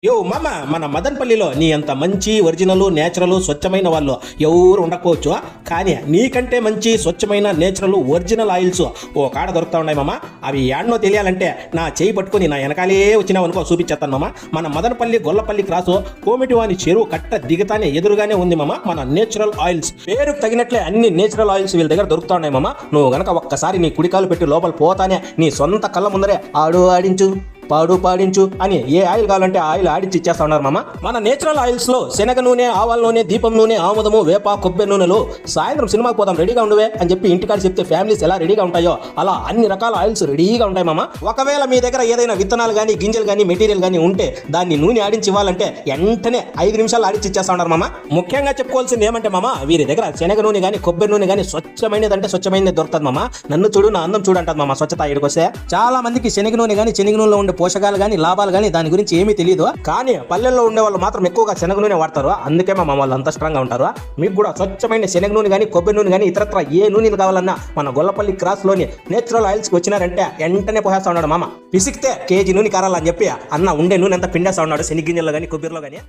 మామ మన మదన్పల్లిలో నీ అంత మంచి ఒరిజినల్ నేచురల్ స్వచ్ఛమైన వాళ్ళు ఎవరు ఉండకపోవచ్చు, కానీ నీకంటే మంచి స్వచ్ఛమైన నేచురల్ ఒరిజినల్ ఆయిల్స్ ఓ కాడ దొరుకుతా ఉన్నాయి మామ. అవి ఏడనో తెలియాలంటే నా చేయి పట్టుకుని నా వెనకాలే వచ్చినావు అనుకో చూపించేస్తాను మామ. మన మదనపల్లి గొల్లపల్లి క్రాసు కోమిటివాని చెరువు కట్ట దిగతానే ఎదురుగానే ఉంది మామ మన నేచురల్ ఆయిల్స్. పేరుకు తగినట్లే అన్ని నేచురల్ ఆయిల్స్ వీళ్ళ దగ్గర దొరుకుతా ఉన్నాయి మామ. నువ్వు గనక ఒక్కసారి నీ కుడికాలు పెట్టి లోపల పోతానే నీ సొంత కళ్ళ ముందరే ఆడు ఆడించు పాడు పాడించు అని ఏ ఆయిల్ కావాలంటే ఆయిల్ ఆడిచి ఇచ్చేస్తా ఉన్నారు మామ. మన నేచురల్ ఆయిల్స్ లో శనగ నూనె, ఆవాల నూనె, దీపం నూనె, ఆముదము, వేప, కొబ్బరి నూనెలు సాయంత్రం సినిమాకి పోదాం రెడీగా ఉండవే అని చెప్పి ఇంటికాడ చెప్తే ఫ్యామిలీస్ ఎలా రెడీగా ఉంటాయో అలా అన్ని రకాల ఆయిల్స్ రెడీగా ఉంటాయి మామ. ఒకవేళ మీ దగ్గర ఏదైనా విత్తనాలు కానీ గింజలు కానీ మెటీరియల్ కానీ ఉంటే దాన్ని నూనె ఆడించి ఇవ్వాలంటే వెంటనే 5 నిమిషాలు ఆడిచి ఇచ్చేస్తా ఉన్నారు మామ. ముఖ్యంగా చెప్పుకోవాల్సింది ఏమంటే మామ, వీరి దగ్గర శనగ నూనె కానీ కొబ్బరి నూనె కానీ స్వచ్ఛమైనదంటే స్వచ్ఛమైనది దొరుకుతుంది మామ. నన్ను చూడు నా అందం చూడంటారు మామ స్వచ్ఛత ఇక్కడికి. చాలా మందికి శనగ నూనె కానీ శనగ నూనెలో ఉండే పోషకాలు కానీ లాభాలు కానీ దాని గురించి ఏమీ తెలియదు, కానీ పల్లెల్లో ఉండే వాళ్ళు మాత్రం ఎక్కువగా శనగ నూనె వాడతారు. అందుకే మా వాళ్ళు అంత స్ట్రాంగ్ గా ఉంటారు. మీకు కూడా స్వచ్ఛమైన శనగ నూనె కానీ కొబ్బరి నూనె కానీ ఇతరత్ర ఏ నూనెలు కావాలన్నా మన గొల్లపల్లి క్రాస్ లోని నేచురల్ ఆయిల్స్ కి వచ్చినారంటే వెంటనే పోసేస్తా ఉన్నాడు మామ. పిసికితే కేజీ నూనె కారాలని చెప్పి అన్న ఉండే నూనె అంతా పిండేస్తా ఉన్నాడు శనగ గింజల్లో కానీ కొబ్బరిలో కానీ.